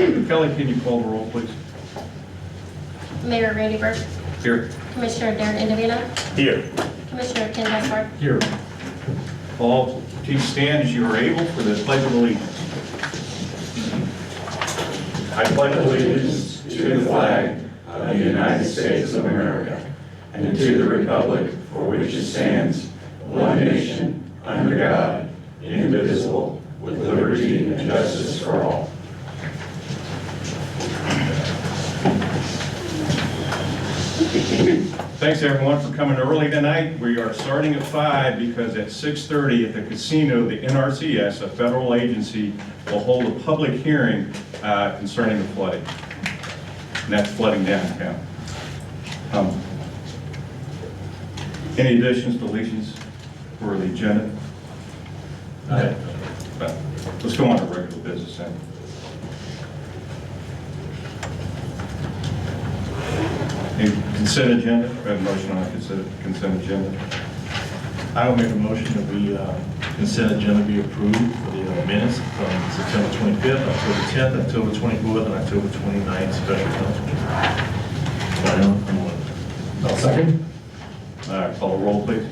Kelly, can you call the roll, please? Mayor Randy Burke, Here. Commissioner Darren Indovina, Here. Commissioner Ken Westmark. Here. All please stand as you are able for the Pledge of Allegiance. I pledge allegiance to the flag of the United States of America and to the republic for which it stands, one nation, under God, indivisible, with liberty and justice for all. Thanks everyone for coming early tonight. We are starting at 5 because at 6:30 at the casino, the NRCS, a federal agency, will hold a public hearing concerning the flooding. And that's flooding downtown. Any additions, deletions for the agenda? Let's go on to regular business then. Consent agenda, we have a motion on consent agenda. I will make a motion that the consent agenda be approved for the minutes from September 25th, October 10th, October 24th, and October 29th special council meeting. I'll second. All right, call the roll, please.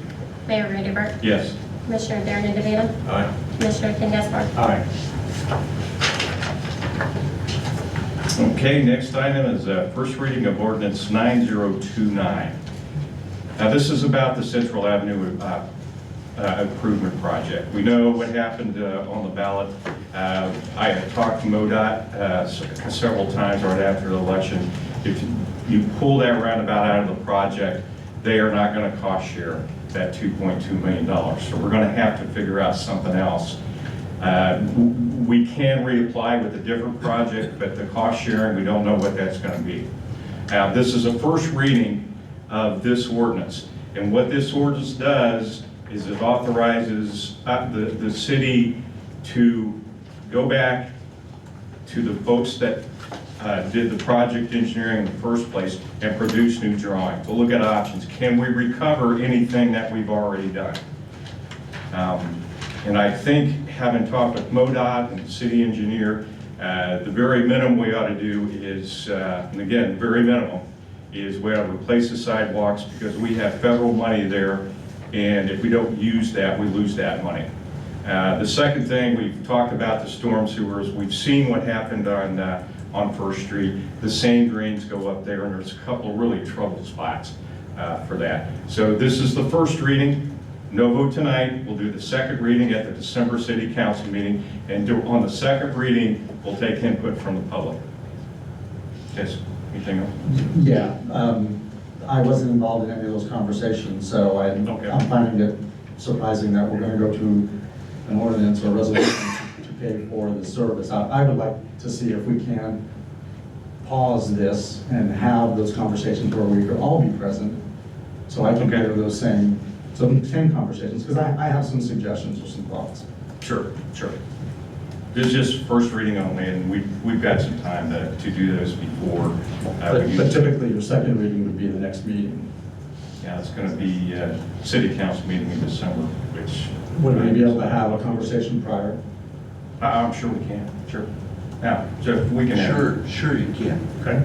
Mayor Randy Burke, Yes. Commissioner Darren Indovina, Aye. Commissioner Ken Westmark. Aye. Okay, next item is first reading of ordinance 9029. Now this is about the Central Avenue improvement project. We know what happened on the ballot. I had talked to MoDOT several times right after the election. If you pull that roundabout out of the project, they are not going to cost share that $2.2 million. So we're going to have to figure out something else. We can reapply with a different project, but the cost sharing, we don't know what that's going to be. Now, this is a first reading of this ordinance. And what this ordinance does is it authorizes the city to go back to the folks that did the project engineering in the first place and produce new drawings. We'll look at options. Can we recover anything that we've already done? And I think, having talked with MoDOT and the city engineer, the very minimum we ought to do is, and again, very minimal, is we ought to replace the sidewalks because we have federal money there, and if we don't use that, we lose that money. The second thing, we've talked about the storm sewers. We've seen what happened on First Street. The same drains go up there, and there's a couple of really troubled spots for that. So this is the first reading. No vote tonight. We'll do the second reading at the December City Council meeting, and on the second reading, we'll take input from the public. Yes, anything else? Yeah, I wasn't involved in any of those conversations, so I'm finding it surprising that we're going to go to an ordinance or resolution to pay for the service. I would like to see if we can pause this and have those conversations where we could all be present, so I can hear those same conversations, because I have some suggestions or some thoughts. Sure, sure. This is just first reading only, and we've got some time to do those before. But typically, your second reading would be the next meeting. Yeah, it's going to be City Council meeting in December, which... Would we be able to have a conversation prior? I'm sure we can, sure. Now, so we can have... Sure you can. Okay.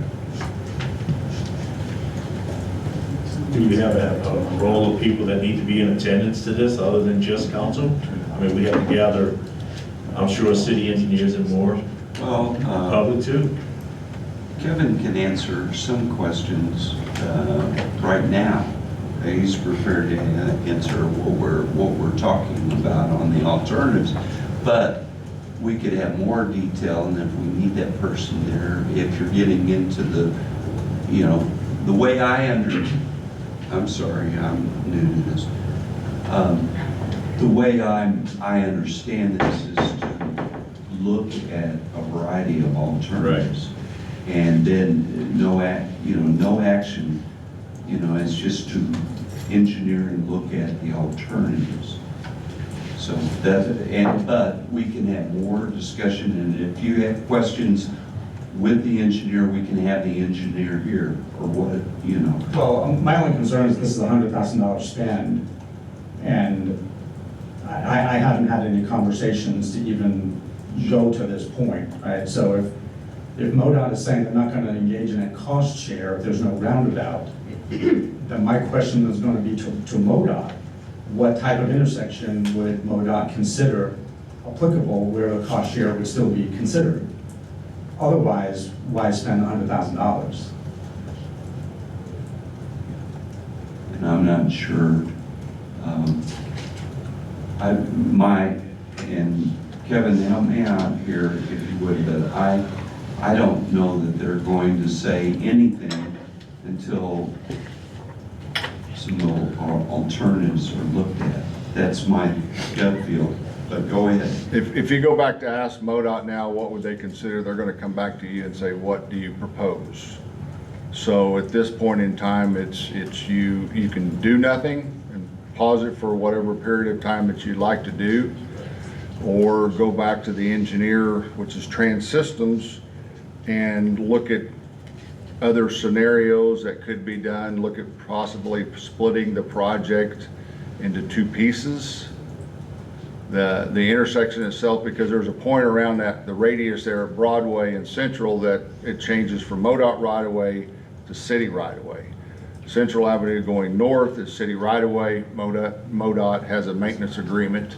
Do we have a roll of people that need to be in attendance to this other than just council? I mean, we have to gather, I'm sure, city engineers and more. Well, Public too. Kevin can answer some questions right now. He's prepared to answer what we're talking about on the alternatives, but we could have more detail, and if we need that person there, if you're getting into the, the way I'm sorry, I'm new to this. The way I understand this is to look at a variety of alternatives, and then no action. It's just to engineer and look at the alternatives. So but we can have more discussion, and if you have questions with the engineer, we can have the engineer here, or what, Well, my only concern is this is a $100,000 spend, and I haven't had any conversations to even go to this point, right? So if MoDOT is saying they're not gonna engage in a cost share if there's no roundabout, then my question is gonna be to MoDOT, what type of intersection would MoDOT consider applicable where the cost share would still be considered? Otherwise, why spend $100,000? And I'm not sure. And Kevin, help me out here if you would, but I don't know that they're going to say anything until some alternatives are looked at. That's my gut feel, but go ahead. If you go back to ask MoDOT now, what would they consider, they're gonna come back to you and say, what do you propose? So at this point in time, it's you can do nothing and pause it for whatever period of time that you'd like to do, or go back to the engineer, which is Trans Systems, and look at other scenarios that could be done, look at possibly splitting the project into two pieces. The intersection itself, because there's a point around that, the radius there at Broadway and Central, that it changes from MoDOT right-of-way to city right-of-way. Central Avenue going north is city right-of-way. MoDOT has a maintenance agreement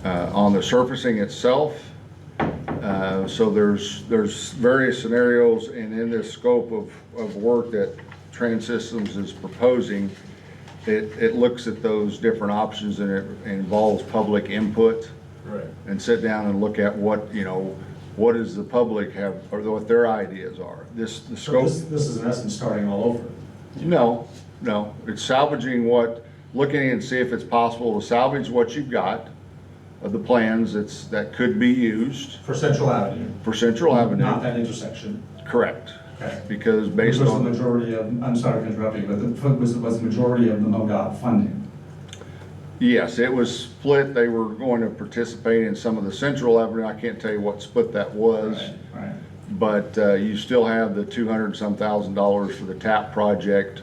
on the surfacing itself. So there's various scenarios, and in this scope of work that Trans Systems is proposing, it looks at those different options, and it involves public input. Right. And sit down and look at what does the public have, or what their ideas are. The So scope. this is in essence starting all over. No, it's salvaging looking and see if it's possible to salvage what you've got of the plans that could be used For Central Avenue, for Central Avenue. not that intersection. Correct. Okay. Because Which based was the on, majority of, I'm sorry for interrupting, but was the majority of the MoDOT funding? yes, it was split. They were going to participate in some of the Central Avenue. I can't tell you what split that was. Right. But you still have the $200-some thousand for the TAP project,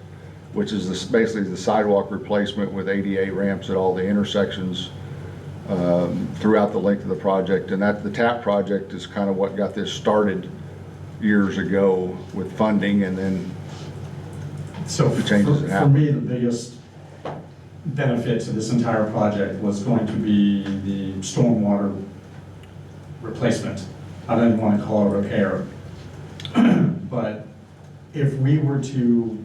which is basically the sidewalk replacement with ADA ramps at all the intersections throughout the length of the project. And the TAP project is kind of what got this started years ago with funding, and then So The changes that for happen. me, the biggest benefit to this entire project was going to be the stormwater replacement. I don't even want to call it repair. But if we were to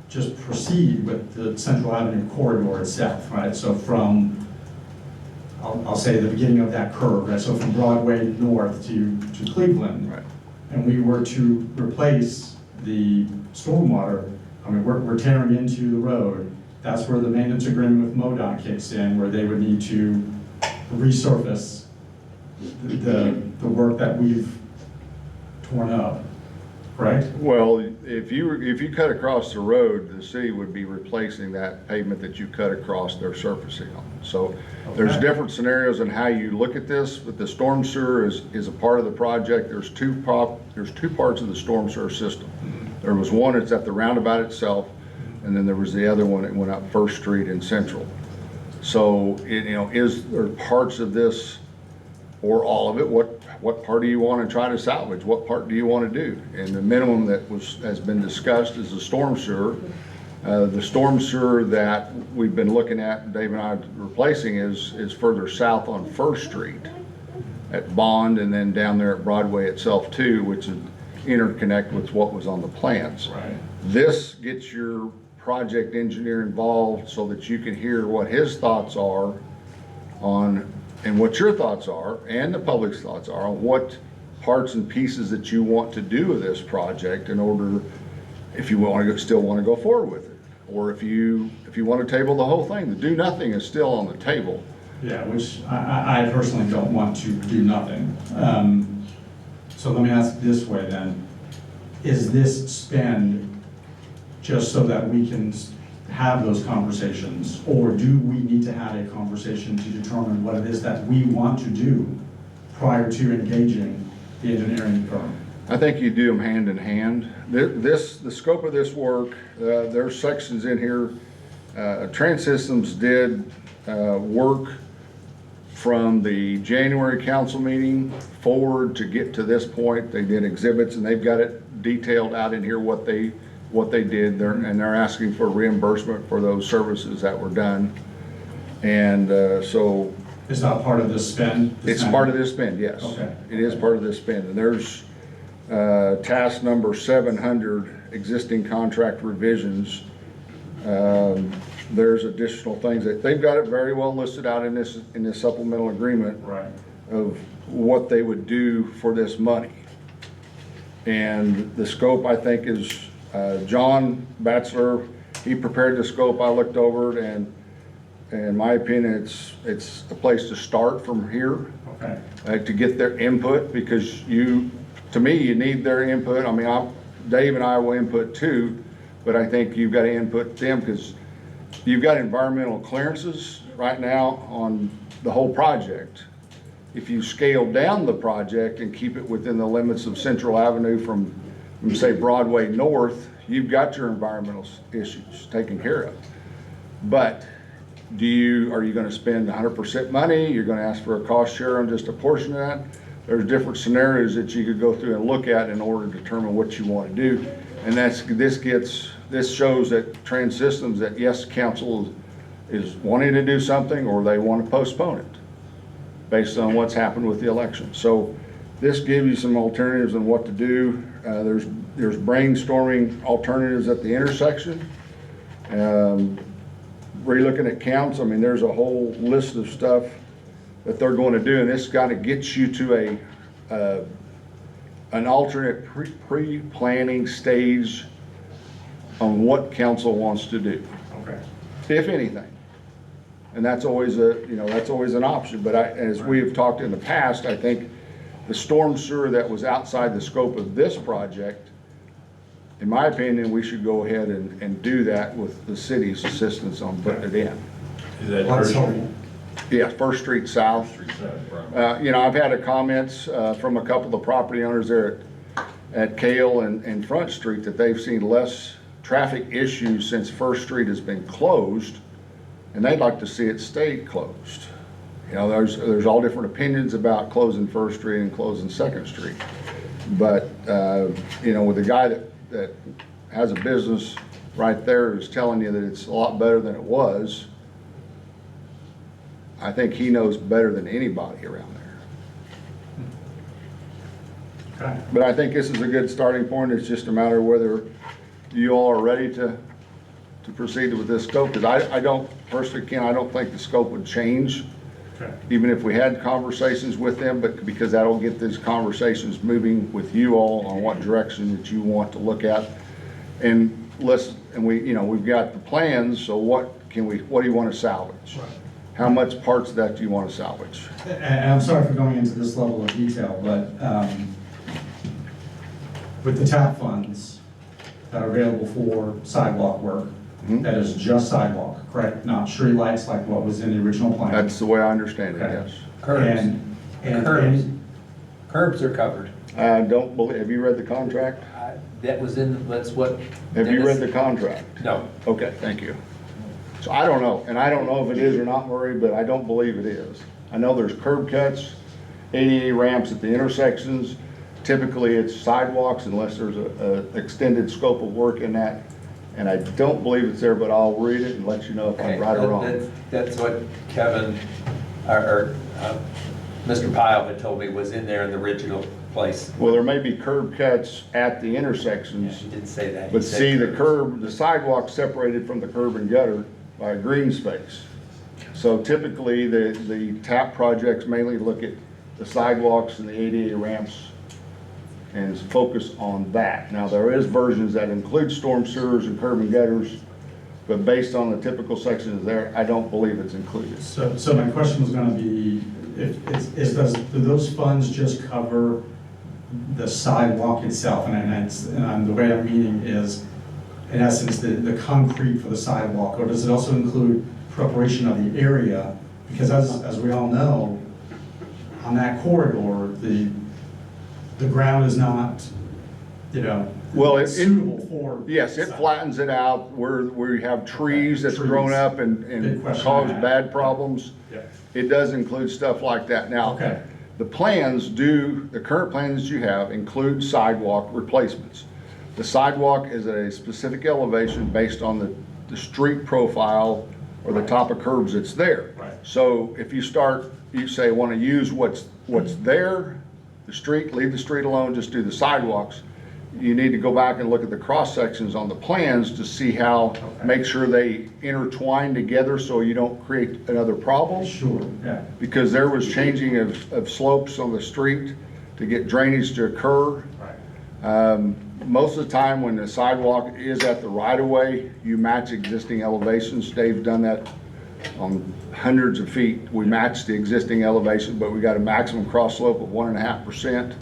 just proceed with the Central Avenue corridor itself, right? So from, I'll say the beginning of that curve, right? So from Broadway north to Cleveland. Right. And we were to replace the stormwater, I mean, we're tearing into the road. That's where the maintenance agreement with MoDOT kicks in, where they would need to resurface the work that we've torn up, right? Well, if you cut across the road, the city would be replacing that pavement that you cut across their surfacing on. So there's Okay. different scenarios in how you look at this, but the storm sewer is a part of the project. There's two parts of the storm sewer system. There was one that's at the roundabout itself, and then there was the other one that went up First Street and Central. So, is there parts of this or all of it? What part do you want to try to salvage? What part do you want to do? And the minimum that has been discussed is the storm sewer. The storm sewer that we've been looking at, Dave and I replacing, is further south on First Street at Bond, and then down there at Broadway itself too, which is interconnect with what was on the plans. Right. This gets your project engineer involved so that you can hear what his thoughts are on, and what your thoughts are, and the public's thoughts are on what parts and pieces that you want to do with this project in order, if you still want to go forward with it. Or if you want to table the whole thing, the do nothing is still on the table. Yeah, which I personally don't want to do nothing. So let me ask this way then, is this spend just so that we can have those conversations, or do we need to have a conversation to determine what it is that we want to do prior to engaging the engineering firm? I think you do them hand in hand. The scope of this work, there's sections in here. Trans Systems did work from the January council meeting forward to get to this point. They did exhibits, and they've got it detailed out in here what they did there, and they're asking for reimbursement for those services that were done. And so It's not part of this spend? it's part of this spend, yes. Okay. It is part of this spend. And there's task number 700, existing contract revisions. There's additional things that, they've got it very well listed out in this supplemental agreement. Right. Of what they would do for this money. And the scope, I think, is, John Batzler, he prepared the scope, I looked over it, and in my opinion, it's a place to start from here. Okay. To get their input, because to me, you need their input. I mean, Dave and I will input too, but I think you've got to input them, because you've got environmental clearances right now on the whole project. If you scale down the project and keep it within the limits of Central Avenue from say Broadway North, you've got your environmental issues taken care of. But are you going to spend 100% money? You're going to ask for a cost share on just a portion of that? There's different scenarios that you could go through and look at in order to determine what you want to do. And this shows that Trans Systems, that yes, council is wanting to do something, or they want to postpone it based on what's happened with the election. So this gives you some alternatives on what to do. There's brainstorming alternatives at the intersection. Relooking at counts, I mean, there's a whole list of stuff that they're going to do, and this kind of gets you to an alternate pre-planning stage on what council wants to do, Okay. if anything. And that's always an option. But as we have talked in the past, I think the storm sewer that was outside the scope of this project, in my opinion, we should go ahead and do that with the city's assistance on putting it in. Is that Well, that's First Street? helpful. Yeah, First Street South. Street side, right. I've had comments from a couple of property owners there at Kale and Front Street that they've seen less traffic issues since First Street has been closed, and they'd like to see it stay closed. There's all different opinions about closing First Street and closing Second Street. But, with the guy that has a business right there who's telling you that it's a lot better than it was, I think he knows better than anybody around there. Okay. But I think this is a good starting point. It's just a matter of whether you all are ready to proceed with this scope. Because I don't think the scope would change, Okay. even if we had conversations with them, but because that'll get these conversations moving with you all on what direction that you want to look at. And we've got the plans, so what do you want to salvage? Right. How much parts of that do you want to salvage? And I'm sorry for going into this level of detail, but with the TAP funds that are available for sidewalk work, that is just sidewalk, correct? Not street lights like what was in the original plan? That's the way I understand it, Okay. yes. Curbs. And Curbs are covered. I don't believe, have you read the contract? That's what. Have you read the contract? No. Okay, thank you. So I don't know, and I don't know if it is or not, Murray, but I don't believe it is. I know there's curb cuts, ADA ramps at the intersections. Typically, it's sidewalks unless there's a extended scope of work in that. And I don't believe it's there, but I'll read it and let you know if I'm right or wrong. That's what Kevin, or Mr. Pyle had told me was in there in the original place. Well, there may be curb cuts at the Yeah, intersections, he didn't say that. He but said see, curbs. the sidewalk separated from the curb and gutter by a green space. So typically, the TAP projects mainly look at the sidewalks and the ADA ramps and focus on that. Now, there is versions that include storm sewers and curb and gutters, but based on the typical sections there, I don't believe it's included. so my question was gonna be, do those funds just cover the sidewalk itself? And the way I'm meaning is, in essence, the concrete for the sidewalk, or does it also include preparation of the area? Because as we all know, on that corridor, the ground is not, Well, suitable for. yes, it flattens it out where we have trees that's grown trees. up Big and question cause I had. bad problems. Yeah. It does include stuff like that. Now, Okay. the current plans that you have include sidewalk replacements. The sidewalk is at a specific elevation based on the street profile or the top of curbs that's there. Right. So if you say, want to use what's there, the street, leave the street alone, just do the sidewalks, you need to go back and look at the cross sections on the plans to see how, make sure they intertwine together so you don't create another problem. Sure, yeah. Because there was changing of slopes on the street to get drainage to occur. Right. Most of the time when the sidewalk is at the right of way, you match existing elevations. Dave's done that on hundreds of feet. We match the existing elevation, but we got a maximum cross slope of 1.5%.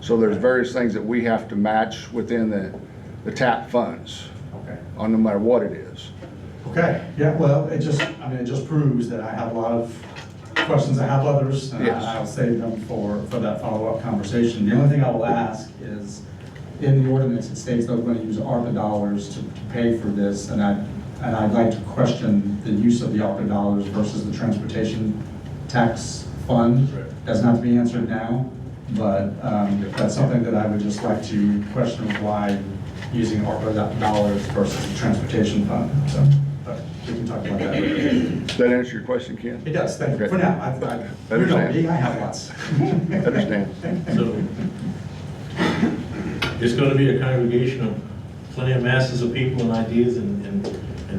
So there's various things that we have to match within the TAP funds Okay. on no matter what it is. Okay, yeah, well, it just proves that I have a lot of questions, I have others, and Yes. I'll save them for that follow-up conversation. The only thing I will ask is, in the ordinance, it states that we're gonna use ARPA dollars to pay for this, and I'd like to question the use of the ARPA dollars versus the transportation tax fund. Right. That's not to be answered now, but that's something that I would just like to question why using ARPA dollars versus the transportation fund, so, but we can talk about that later. Does that answer your question, Ken? It does, thank you. Okay. For now, you know Understand. me, I have lots. Understand. So it's going to be a congregation of plenty of masses of people and ideas and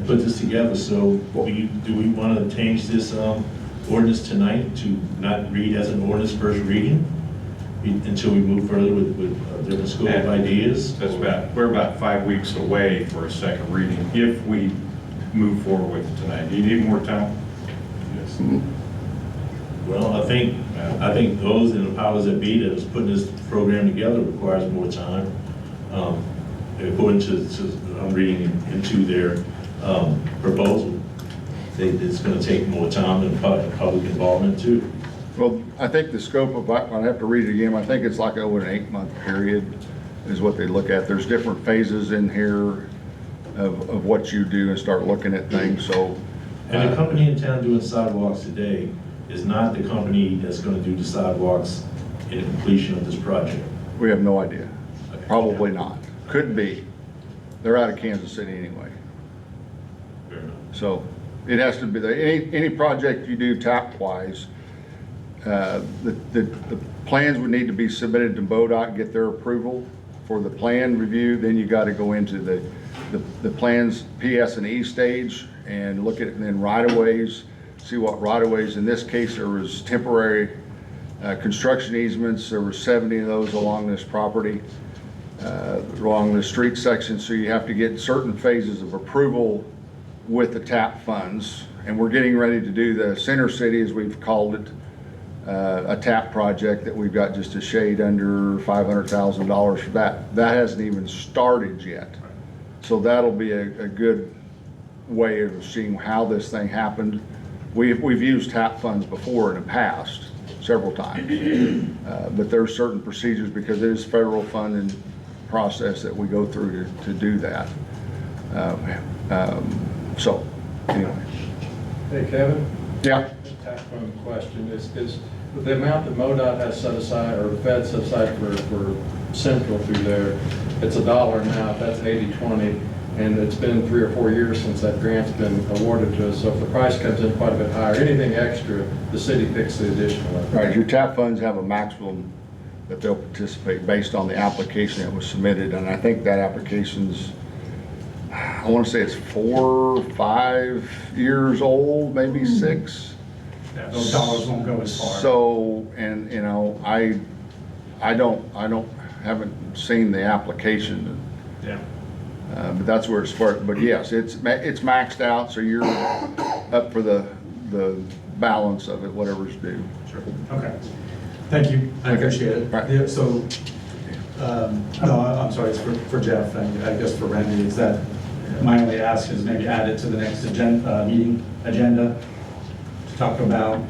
put this together. So do we want to change this ordinance tonight to not read as an ordinance first reading until we move further with a different scope of ideas? We're about 5 weeks away for a second reading if we move forward with it tonight. Do you need more time? Yes. Well, I think those in the powers that be that is putting this program together requires more time. According to I'm reading into their proposal, it's going to take more time and public involvement too. Well, I think the scope of, I'll have to read it again, I think it's like over an 8-month period is what they look at. There's different phases in here of what you do and start looking at things, so. And the company in town doing sidewalks today is not the company that's going to do the sidewalks in the completion of this project. We have no idea. Okay. Probably not. Could be. They're out of Kansas City anyway. Fair enough. So it has to be, any project you do TAP-wise, the plans would need to be submitted to MoDOT, get their approval for the plan review. Then you got to go into the plans PS&E stage and look at it, and then right-of-ways, see what right-of-ways. In this case, there was temporary construction easements. There were 70 of those along this property, along the street section. So you have to get certain phases of approval with the TAP funds. And we're getting ready to do the Center City, as we've called it, a TAP project that we've got just a shade under $500,000 for that. That hasn't even started yet. So that'll be a good way of seeing how this thing happened. We've used TAP funds before in the past, several times. But there are certain procedures because it is federal funding process that we go through to do that. So, anyway. Hey, Kevin, Yeah, tax fund question is the amount that MoDOT has set aside, or the Fed set aside for central through there, it's $1 now, that's 80/20, and it's been 3 or 4 years since that grant's been awarded to us, so if the price comes in quite a bit higher, anything extra, the city picks the additional. right, your TAP funds have a maximum that they'll participate based on the application that was submitted, and I think that application's, I want to say it's 4 or 5 years old, maybe 6. Yeah, those dollars won't go as far. So, and you know, I haven't seen the application, Yeah. but that's where it's for. But yes, it's maxed out, so you're up for the balance of it, whatever's due. Sure, okay. Thank you, I appreciate it. Right. Yeah, so, no, I'm sorry, it's for Jeff, and I guess for Randy, is that, my only ask is maybe add it to the next meeting agenda to talk about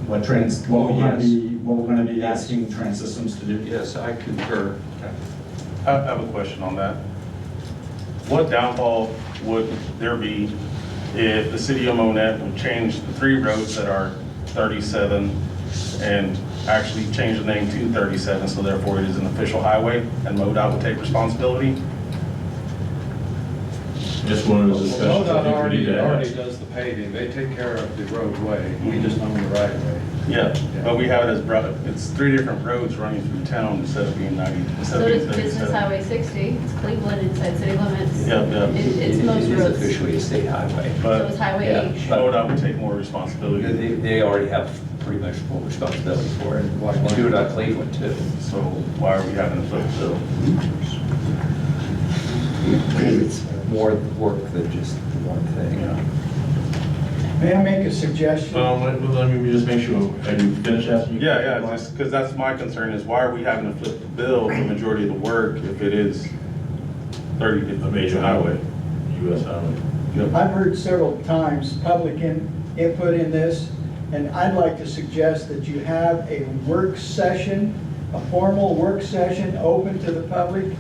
what we're gonna be asking Trans Systems to do. Yes, I concur. Okay. I have a question on that. What downfall would there be if the city of Monett would change the 3 roads that are 37 and actually change the name to 37, so therefore it is an official highway and MoDOT would take responsibility? Just one of the discussions. I MoDOT think we need already to have. does the paving, they take care of the roadway, we just own the right of way. Yeah, but we have it as, it's 3 different roads running through town instead of being 90, instead So of being does Business 37. Highway 60, it's Cleveland inside city limits. Yeah, yeah. It's most It is roads. officially a state highway. So But it's Highway Yeah. 8. MoDOT would take more responsibility. They already have pretty much full responsibility for it. Like- Do it on Cleveland too. So why are we having to flip the bill? It's more work than just one thing. May I make a suggestion? Let me just make sure, have you finished asking? Yeah, just because that's my concern is why are we having to flip the bill, the majority of the work, if it is 30, A major highway, US highway. I've heard several times public input in this, and I'd like to suggest that you have a work session, a formal work session open to the public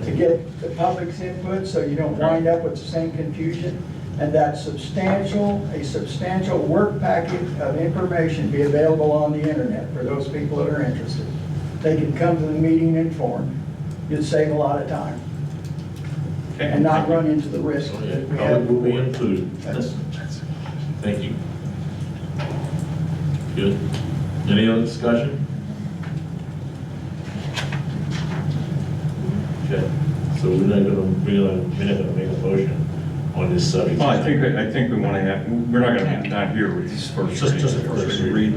to get the public's input so you don't wind up with the same confusion. And that a substantial work packet of information be available on the internet for those people that are interested. They can come to the meeting informed. You'd save a lot of time and not run into the risk Oh, yeah. that we Public had will be before. included. Thank you. Good. Any other discussion? Okay, so we're not gonna make a motion on this subject. Well, I think we want to have, we're not going to, not here with this first reading. Just a first reading.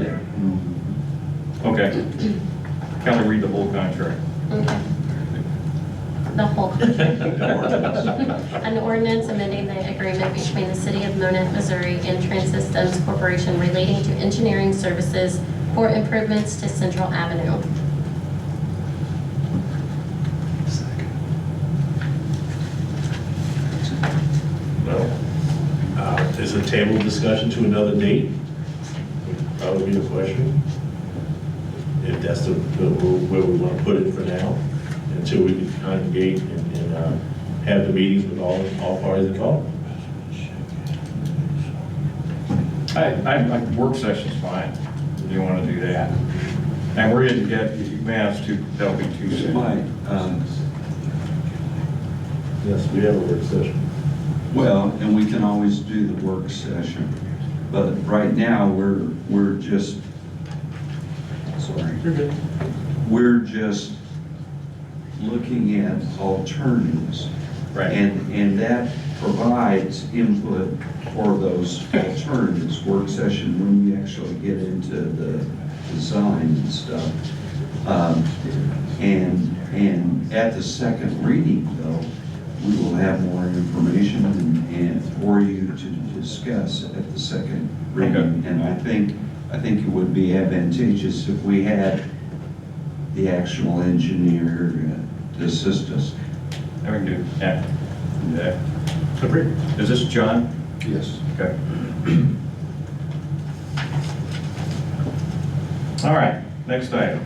Okay. Kelly, read the whole contract. Okay. The whole contract. An ordinance amending the agreement between the City of Monett, Missouri and Transsystems Corporation relating to engineering services for improvements to Central Avenue. Well, is a table discussion to another date? Would probably be the question. If that's where we want to put it for now, until we can congregate and have the meetings with all parties involved. Work session's fine, if you want to do that. And we're going to get, man, that'll be too soon. Yes, we have a work session. Well, and we can always do the work session, but right now, we're just, sorry. We're just looking at alternatives. Right. And that provides input for those alternatives, work session, when we actually get into the design and stuff. And at the second reading, though, we will have more information and for you to discuss at the second reading. Okay. And I think it would be advantageous if we had the actual engineer to assist us. I can do, yeah. Agreed. Is this John? Yes. Okay. All right, next item.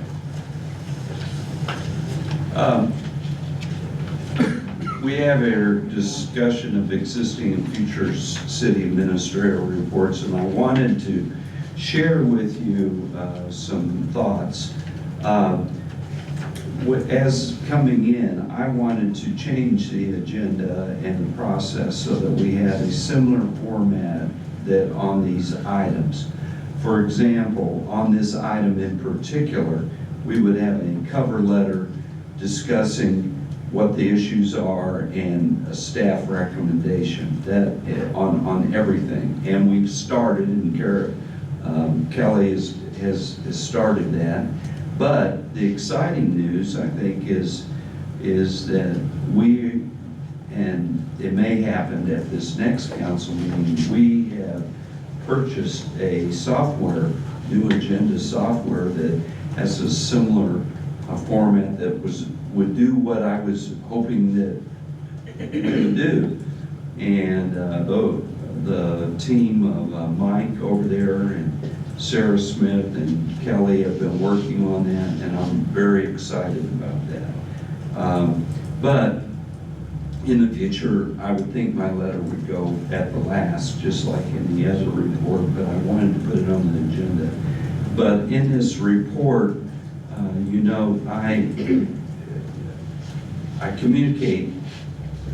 We have a discussion of existing and future city administrator reports, and I wanted to share with you some thoughts. As coming in, I wanted to change the agenda and the process so that we had a similar format that on these items. For example, on this item in particular, we would have a cover letter discussing what the issues are and a staff recommendation that on everything. And we've started, and Kelly has started that. But the exciting news, I think, is that we, and it may happen at this next council meeting, we have purchased a software, new agenda software that has a similar format that would do what I was hoping that it would do. And the team of Mike over there and Sarah Smith and Kelly have been working on that, and I'm very excited about that. But in the future, I would think my letter would go at the last, just like in the other report, but I wanted to put it on the agenda. But in this report, you know, I communicate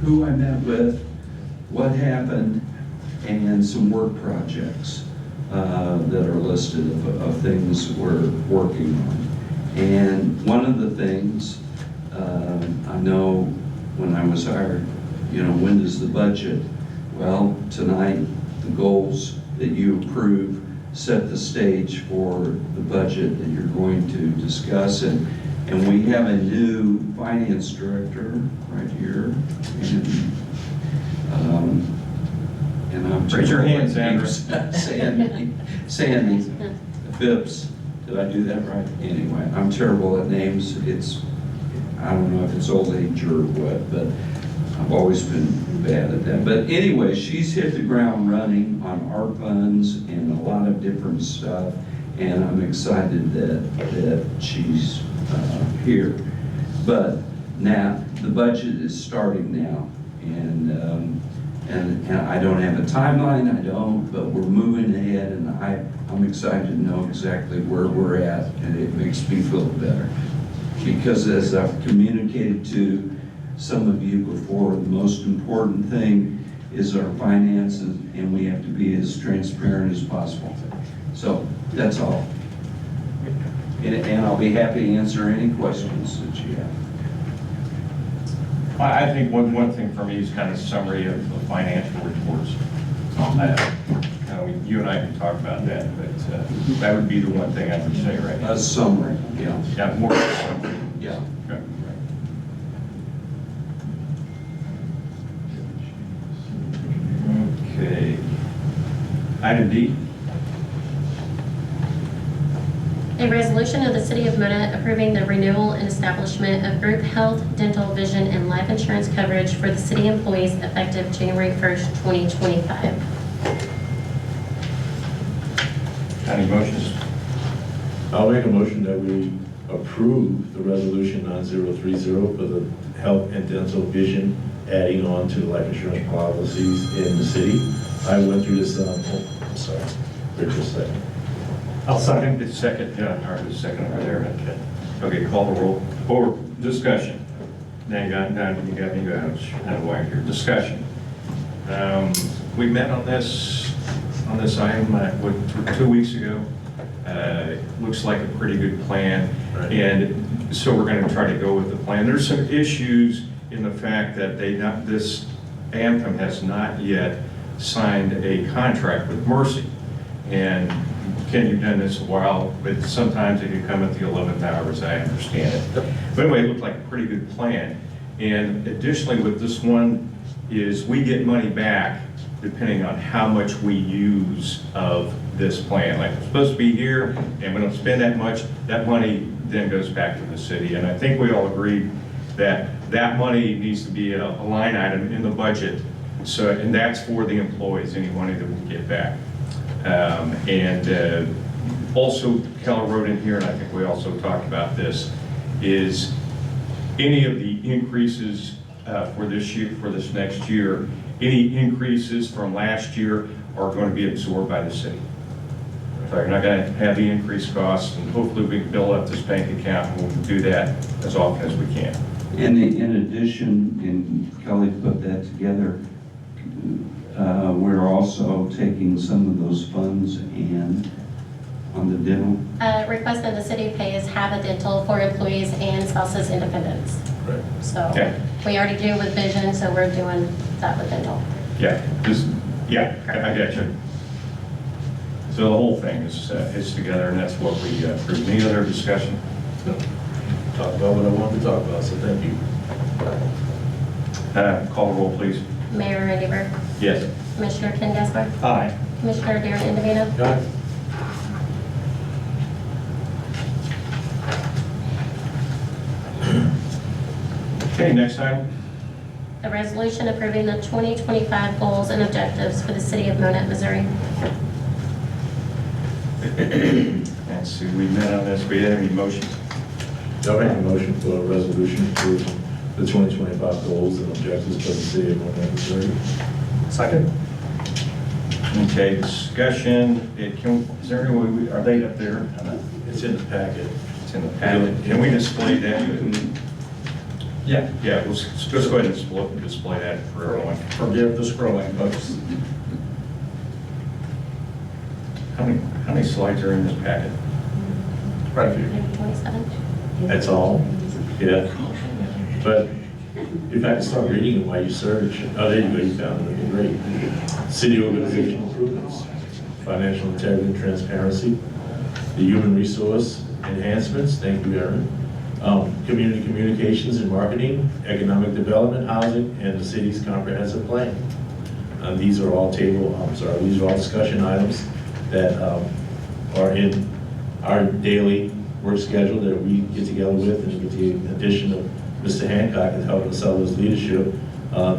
who I met with, what happened, and some work projects that are listed of things we're working on. And one of the things, I know when I was hired, you know, when does the budget? Well, tonight, the goals that you approve set the stage for the budget that you're going to discuss. And we have a new finance director right here. And I'm Raise your hand, Sandra. Sandy Phipps. Did I do that right? Anyway, I'm terrible at names. I don't know if it's old age or what, but I've always been bad at that. But anyway, she's hit the ground running on our funds and a lot of different stuff. And I'm excited that she's here. But now, the budget is starting now. And I don't have a timeline, but we're moving ahead, and I'm excited to know exactly where we're at, and it makes me feel better. Because as I've communicated to some of you before, the most important thing is our finances, and we have to be as transparent as possible. So, that's all. And I'll be happy to answer any questions that you have. I think one thing for me is kind of summary of the financial reports on that. You and I can talk about that, but that would be the one thing I would say right now. A summary, yeah. Yeah, more of a summary. Yeah. Okay. Okay. Item D. A resolution of the City of Monett approving the renewal and establishment of group health, dental, vision, and life insurance coverage for the city employees effective January 1st, 2025. Any motions? I'll make a motion that we approve the resolution 9030 for the health and dental vision adding on to the life insurance policies in the city. I went through this, I'm sorry, Richard, second. I'll second. It's second, yeah, all right, the second over there. Okay, call the roll. Or discussion. Now you got me out of whack here. Discussion. We met on this item 2 weeks ago. Looks like a pretty good plan. Right. And so we're going to try to go with the plan. There's some issues in the fact that this Anthem has not yet signed a contract with Mercy. And Ken, you've done this a while, but sometimes it can come at the 11th hour, as I understand it. But anyway, it looked like a pretty good plan. And additionally with this one is we get money back depending on how much we use of this plan. Like we're supposed to be here and we don't spend that much, that money then goes back to the city. And I think we all agreed that that money needs to be a line item in the budget. So, and that's for the employees, any money that we get back. Also, Keller wrote in here, and I think we also talked about this, is any of the increases for this year, for this next year, any increases from last year are going to be absorbed by the city. So you're not going to have the increased costs, and hopefully we can build up this bank account, and we'll do that as often as we can. And in addition, and Kelly put that together, we're also taking some of those funds and on the dental. Request that the city pays half a dental for employees and spouses and dependents. Right. So Okay. we already do with vision, so we're doing that with dental. Yeah, I got you. So the whole thing is together, and that's what we approved. Any other discussion? No. Talk about what I wanted to talk about, so thank you. Call the roll, please. Mayor Randy Burke, Yes. Commissioner Ken Gaspar, Aye. Commissioner Darren Indovino, Aye. Okay, next item. a resolution approving the 2025 goals and objectives for the city of Monett, Missouri. Let's see, we met on this. We have any motions? I'll make a motion for a resolution approving the 2025 goals and objectives for the city of Monett, Missouri. Second? Okay, discussion, is there any way, are they up there? It's in the packet. It's in the packet. Can we display that? Yeah. Yeah, let's go ahead and display that for everyone. Forgive the scrolling, folks. How many slides are in this packet? Quite a few. Maybe 27? That's all? Yeah. But if I can start reading it while you search, oh, there you go, you found it, great. City organization improvements, financial integrity and transparency, the human resource enhancements, thank you, Aaron. Community communications and marketing, economic development, housing, and the city's comprehensive plan. These are all these are all discussion items that are in our daily work schedule that we get together with, and with the addition of Mr. Hancock and helping us out with his leadership,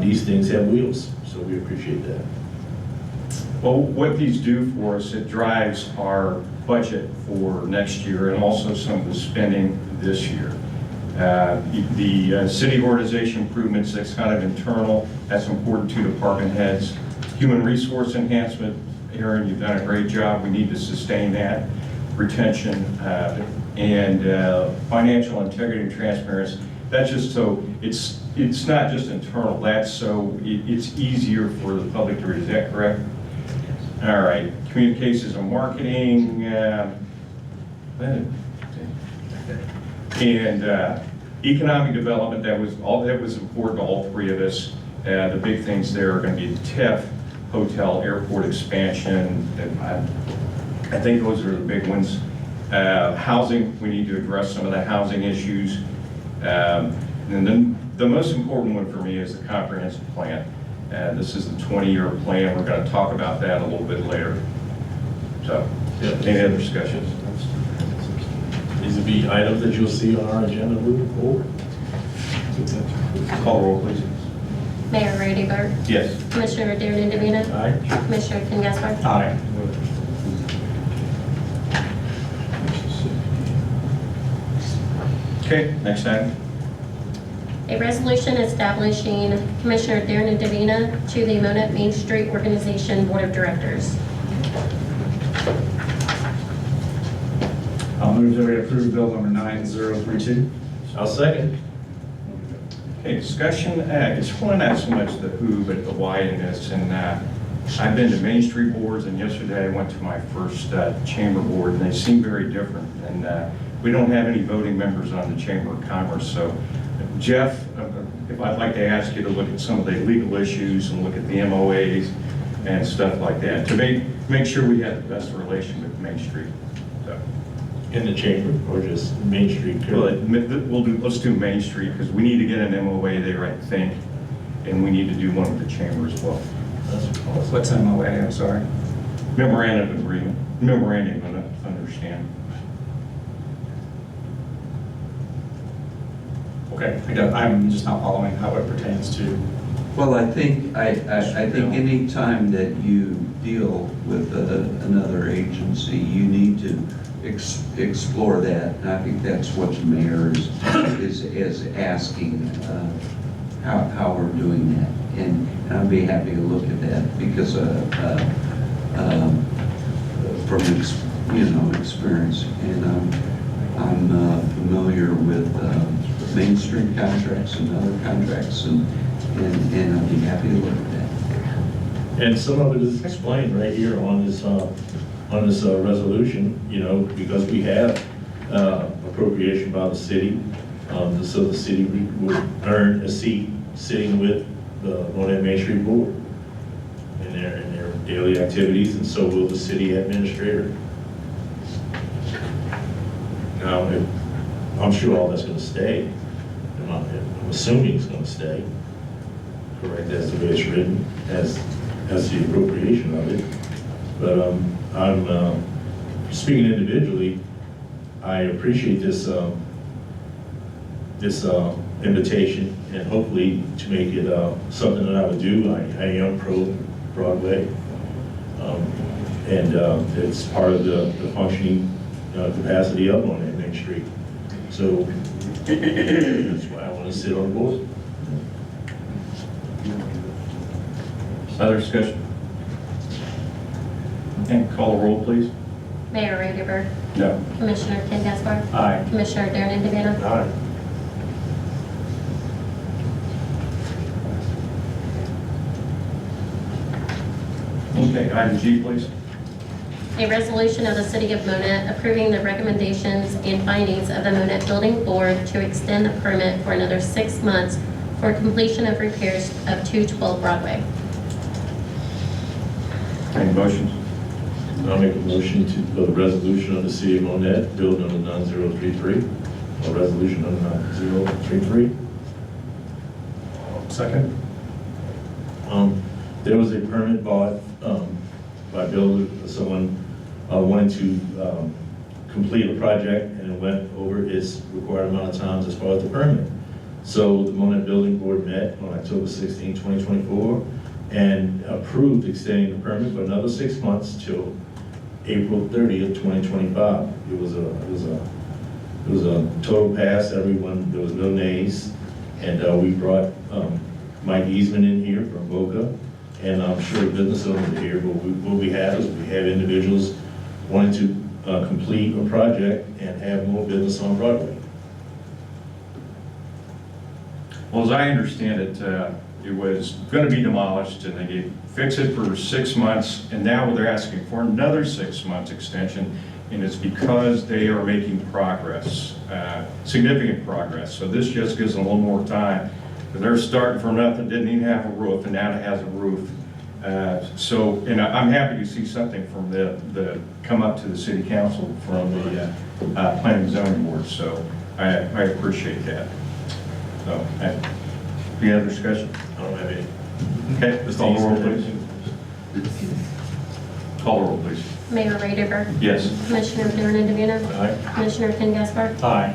these things have wheels, so we appreciate that. Well, what these do for us, it drives our budget for next year and also some of the spending this year. The city organization improvements, that's kind of internal, that's important to department heads. Human resource enhancement, Aaron, you've done a great job, we need to sustain that. Retention and financial integrity and transparency, that's just so, it's not just internal, that's so it's easier for the public to read, is that correct? All right, communications and marketing, and economic development, that was important to all three of us. The big things there are going to be TIF, hotel, airport expansion, and I think those are the big ones. Housing, we need to address some of the housing issues. And then the most important one for me is the comprehensive plan. This is the 20-year plan. We're going to talk about that a little bit later. So, any other discussions? These will be items that you'll see on our agenda moving forward. Call roll, please. Mayor Brady Burt. Yes. Commissioner Darren DeVina. Aye. Commissioner Ken Gaspar. Aye. Okay, next item. A resolution establishing Commissioner Darren DeVina to the Monett Main Street Organization Board of Directors. I'll move that we approve bill number 9032. I'll second. Okay, discussion, I just want to not so much the who, but the why in this. And I've been to Main Street boards, and yesterday I went to my first chamber board, and they seem very different. And we don't have any voting members on the Chamber of Commerce. So, Jeff, if I'd like to ask you to look at some of the legal issues and look at the MOAs and stuff like that, to make sure we have the best relation with Main Street. So. In the chamber, or just Main Street? Well, let's do Main Street, because we need to get an MOA there, I think, and we need to do one with the chamber as well. What's MOA, I'm sorry? Memorandum of Agreement, Memorandum of Understanding. Okay, I'm just not following how it pertains to. Well, I think any time that you deal with another agency, you need to explore that. And I think that's what the mayor is asking, how we're doing that. And I'd be happy to look at that because from experience, and I'm familiar with Main Street contracts and other contracts, and I'd be happy to look at that. And some of it is explained right here on this resolution, because we have appropriation by the city, so the city would earn a seat sitting with the Monett Main Street Board in their daily activities, and so will the city administrator. Now, I'm sure all that's going to stay. I'm assuming it's going to stay, correct, as the way it's written, as the appropriation of it. But I'm speaking individually. I appreciate this invitation, and hopefully to make it something that I would do. I am pro Broadway, and it's part of the functioning capacity of Monett Main Street. So That's why I want to sit on the board. Other discussion? Okay, call the roll, please. Mayor Raderberg, No. Commissioner Ken Gaspar, Aye. Commissioner Darren Indiana, Aye. Okay, item G, please. a resolution of the City of Monett approving the recommendations and findings of the Monett Building Board to extend the permit for another 6 months for completion of repairs of 212 Broadway. Any motions? I'll make a motion to, for the resolution of the City of Monett, Bill number 9033, or resolution number 9033. Second. There was a permit bought by Bill, someone wanted to complete a project and it went over its required amount of times as far as the permit. So the Monett Building Board met on October 16, 2024, and approved extending the permit for another 6 months till April 30th, 2025. It was a total pass. Everyone, there was no nays, and we brought Mike Eastman in here from Boca, and I'm sure business owners are here. But what we have is we have individuals wanting to complete a project and have more business on Broadway. Well, as I understand it, it was going to be demolished, and they fix it for 6 months, and now they're asking for another 6 months extension, and it's because they are making progress, significant progress. So this just gives them a little more time. They're starting from nothing, didn't even have a roof, and now it has a roof. And I'm happy to see something from come up to the city council from the planning and zoning board. So I appreciate that. So, any other discussion? I don't have any. Okay, let's call the roll, please. Call the roll, please. Mayor Raderberg, Yes. Commissioner Darren Indiana, Aye. Commissioner Ken Gaspar, Aye.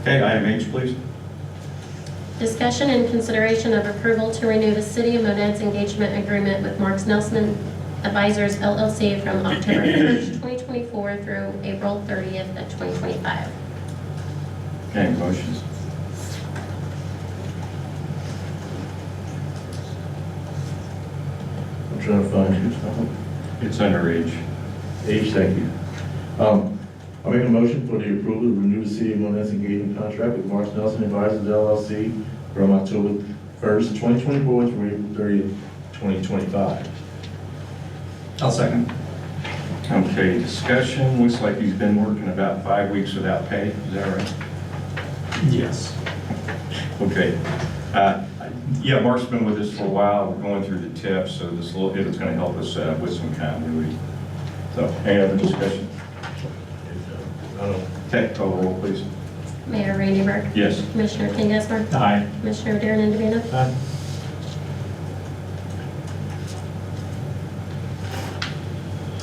Okay, item H, please. discussion and consideration of approval to renew the City of Monett's engagement agreement with Marks Nelson Advisors LLC from October 1st, 2024 through April 30th of 2025. Okay, motions. I'm trying to find you. It's under H. H, thank you. I'll make a motion for the approval to renew the City of Monett's engagement contract with Marks Nelson Advisors LLC from October 1st, 2024 through April 30th, 2025. I'll second. Okay, discussion. Looks like he's been working about 5 weeks without pay. Is that right? Yes. Okay. Yeah, Mark's been with us for a while. We're going through the tips, so this little bit is going to help us with some continuity. So, any other discussion? Okay, call the roll, please. Mayor Raderberg, Yes. Commissioner Ken Gaspar, Aye. Commissioner Darren Indiana, Aye.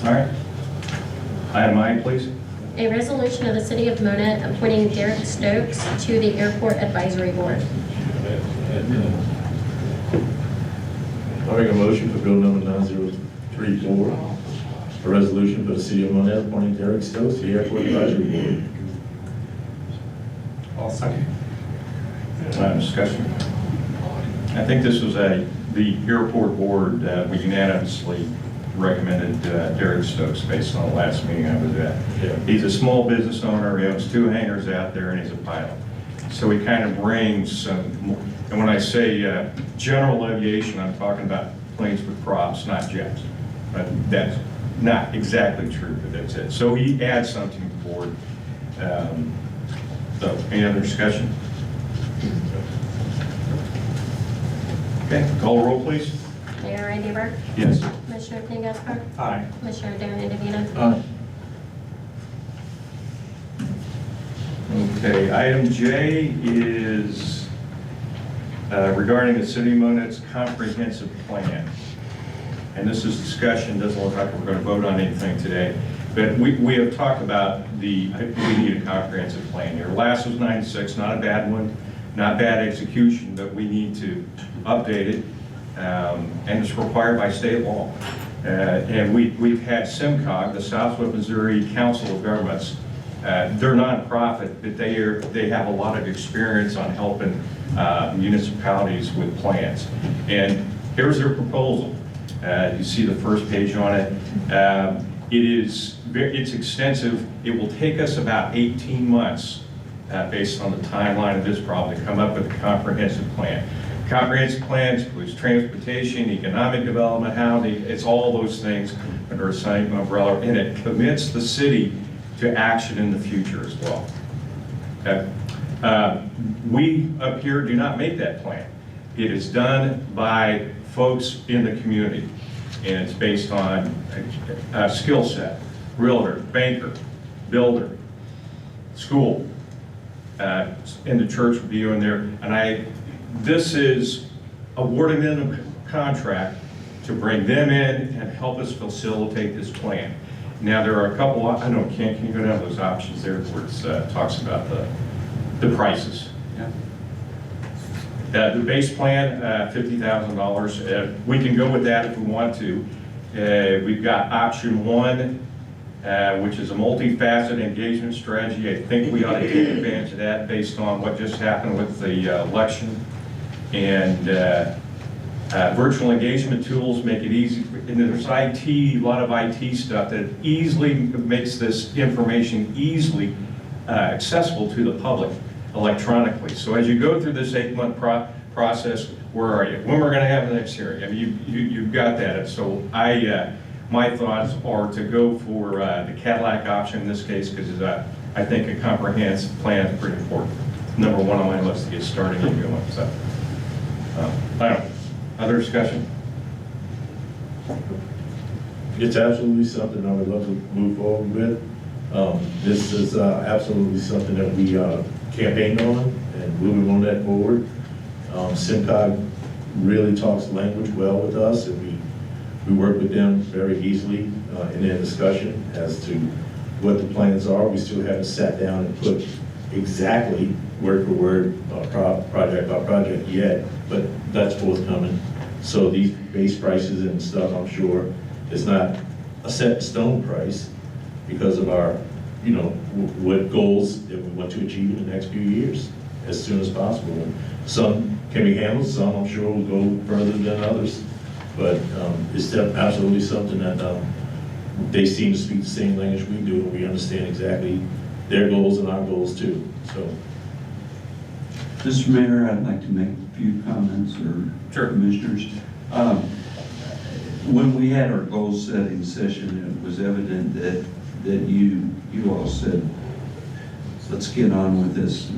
All right. Item I, please. a resolution of the City of Monett appointing Derek Stokes to the Airport Advisory Board. I'll make a motion for bill number 9034, a resolution for the City of Monett appointing Derek Stokes to the Airport Advisory Board. I'll second. Discussion. I think this was the airport board, we unanimously recommended Derek Stokes based on the last meeting I was at. Yeah. He's a small business owner, he owns 2 hangars out there, and he's a pilot. So he kind of brings some, and when I say general aviation, I'm talking about planes with props, not jets. But that's not exactly true, but that's it. So he adds something to the board. So, any other discussion? Okay, call the roll, please. Mayor Raderberg, Yes. Commissioner Ken Gaspar, Aye. Commissioner Darren Indiana, Aye. Okay, item J is regarding the City of Monett's comprehensive plan. And this is discussion, doesn't look like we're going to vote on anything today. But we have talked about we need a comprehensive plan here. Last was 96, not a bad one, not bad execution, but we need to update it. And it's required by state law. And we've had SIMCOG, the Southwest Missouri Council of Governments. They're nonprofit, but they have a lot of experience on helping municipalities with plans. And here's their proposal. You see the first page on it. It's extensive. It will take us about 18 months, based on the timeline of this problem, to come up with a comprehensive plan. Comprehensive plans includes transportation, economic development, housing, it's all those things under a same umbrella, and it commits the city to action in the future as well. Okay? We up here do not make that plan. It is done by folks in the community, and it's based on a skill set, realtor, banker, builder, school, and the church will be in there. And this is awarding them a contract to bring them in and help us facilitate this plan. Now, there are a couple, I know, can you go down those options there where it talks about the prices? Yeah. The base plan, $50,000. We can go with that if we want to. We've got option one, which is a multifaceted engagement strategy. I think we ought to take advantage of that based on what just happened with the election. And virtual engagement tools make it easy. And there's IT, a lot of IT stuff that easily makes this information easily accessible to the public electronically. So as you go through this 8-month process, where are you? When we're going to have the next hearing? I mean, you've got that. And so my thoughts are to go for the Cadillac option in this case, because I think a comprehensive plan is pretty important. Number one on my list to get started and going. So, I don't know. Other discussion? It's absolutely something I would love to move forward with. This is absolutely something that we campaigned on and moving on that forward. SIMCOG really talks language well with us, and we work with them very easily in their discussion as to what the plans are. We still haven't sat down and put exactly word for word, project by project yet, but that's forthcoming. So these base prices and stuff, I'm sure, is not a set in stone price because of our, what goals that we want to achieve in the next few years as soon as possible. Some can be handled, some I'm sure will go further than others, but it's absolutely something that they seem to speak the same language we do, and we understand exactly their goals and our goals too. So, Mr. Mayor, I'd like to make a few comments, or Sure. commissioners. When we had our goal setting session, it was evident that you all said, let's get on with this,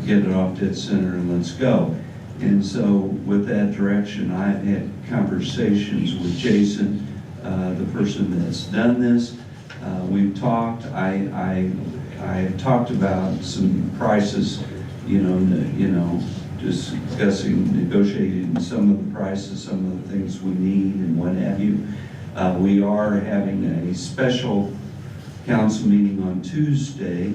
get it off dead center and let's go. And so with that direction, I had conversations with Jason, the person that's done this. We've talked, I talked about some prices, discussing, negotiating some of the prices, some of the things we need and what have you. We are having a special council meeting on Tuesday.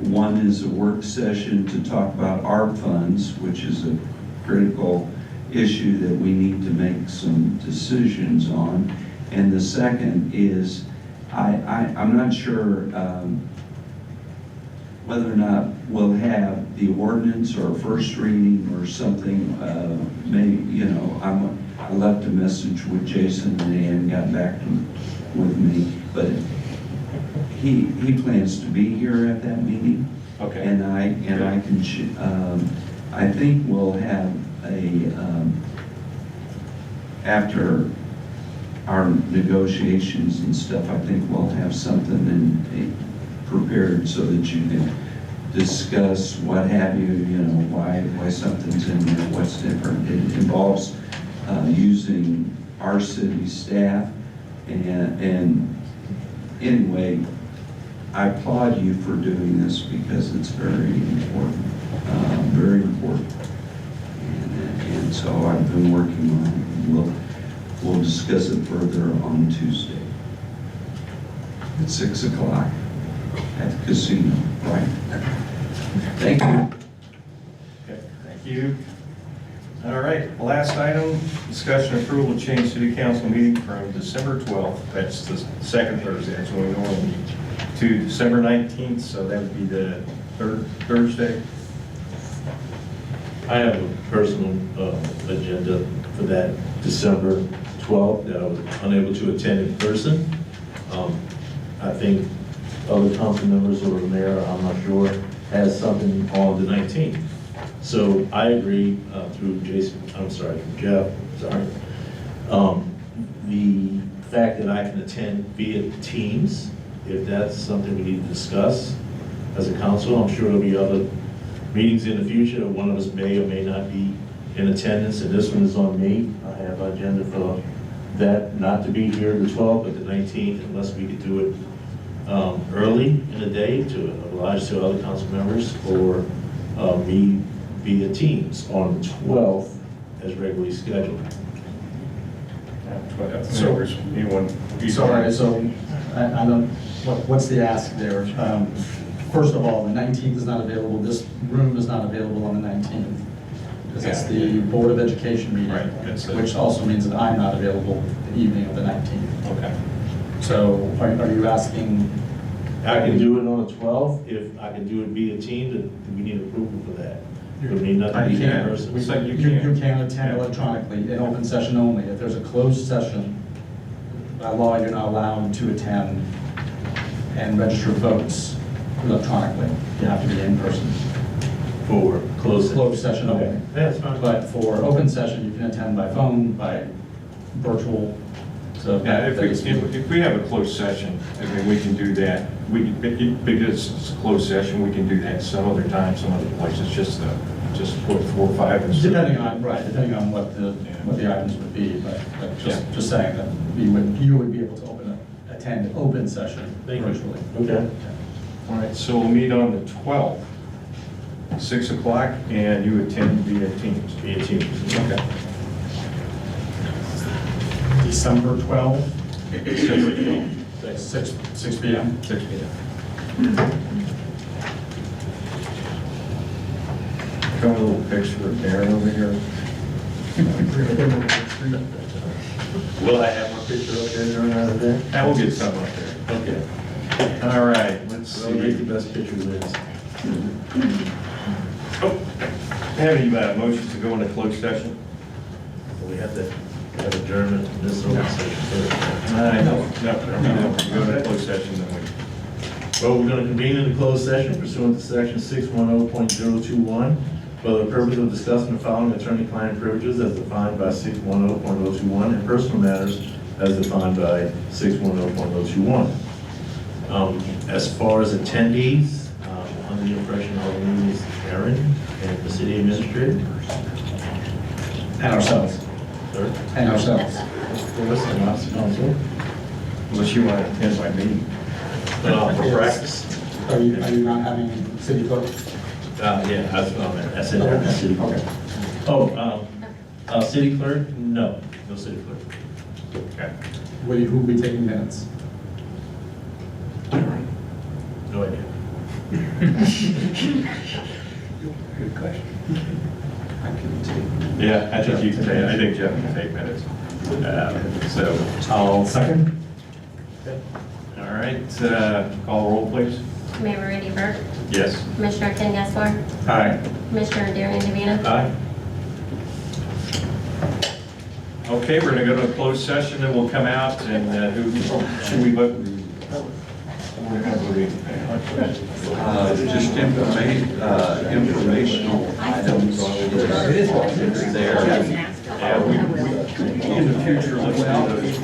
One is a work session to talk about ARP funds, which is a critical issue that we need to make some decisions on. And the second is, I'm not sure whether or not we'll have the ordinance or first reading or something. Maybe, I left a message with Jason and he hadn't gotten back with me, but he plans to be here at that meeting. Okay. And I can, I think we'll have after our negotiations and stuff, I think we'll have something prepared so that you can discuss what have you, why something's in there, what's different. It involves using our city staff, and anyway, I applaud you for doing this because it's very important, very important. And so I've been working on it. We'll discuss it further on Tuesday at 6 o'clock at the casino, right? Thank you. Okay, thank you. All right, last item, discussion approval to change city council meeting from December 12th, that's the second Thursday, that's when we normally meet, to December 19th, so that would be the third Thursday. I have a personal agenda for that December 12th that I was unable to attend in person. I think other council members or the mayor, I'm not sure, has something on the 19th. So I agree through Jeff, the fact that I can attend via Teams, if that's something we need to discuss as a council. I'm sure there'll be other meetings in the future. One of us may or may not be in attendance, and this one is on me. I have an agenda for that, not to be here the 12th, but the 19th, unless we could do it early in the day to oblige to other council members, or me via Teams on the 12th as regularly scheduled. So, Sorry, so I don't, what's the ask there? First of all, the 19th is not available, this room is not available on the 19th. Because it's the Board of Education meeting. Right, that's it. Which also means that I'm not available the evening of the 19th. Okay. So are you asking? I can do it on the 12th. If I can do it via Teams, then we need approval for that. We need not to be here in person. We said You you can can. attend electronically, in open session only. If there's a closed session, by law, you're not allowed to attend and register votes electronically. You have to be in person. For closed Session only. Okay, that's fine. But for open session, you can attend by phone, by virtual. So Yeah, if we have a closed session, I mean, we can do that. Because it's a closed session, we can do that some other time, some other places, just put 4 or 5 and depending on what the items would be, but just saying that you would be able to attend open session virtually. Okay. All right, so we'll meet on the 12th, 6 o'clock, and you attend via Teams. Via Teams. Okay. December 12th, December 12th. 6 p.m. 6 p.m. Got a little picture of Darren over here. Will I have my picture up there out of there? And we'll get some up there. Okay. All right, let's So make see. the best picture wins. Have any motions to go into closed session? We have to have adjournment in this open session first. No. Go into closed session, then we. Well, we're going to convene in the closed session pursuant to section 610.021 for the purpose of discussing the following attorney-client privileges as defined by 610.021 and personal matters as defined by 610.021. As far as attendees, under the impression all the meeting is Aaron and the city administrator. And ourselves. Sir? And ourselves. Unless you want to attend my meeting. For practice. Are you not having city clerk? Yeah, that's what I meant. I said Aaron, city clerk. Okay. Oh, city clerk? No, no city clerk. Okay. Who will be taking minutes? No idea. Good question. I can take. Yeah, I think you can take, I think Jeff can take minutes. So, I'll second. all right, call roll, please. Mayor Rudy Burke, Yes. Commissioner Ken Gessler, Aye. Commissioner Darian DeVito. Aye. Okay, we're gonna go to a closed session, and we'll come out, and should we vote? Just informational items there. Yeah, in the future, let's do those.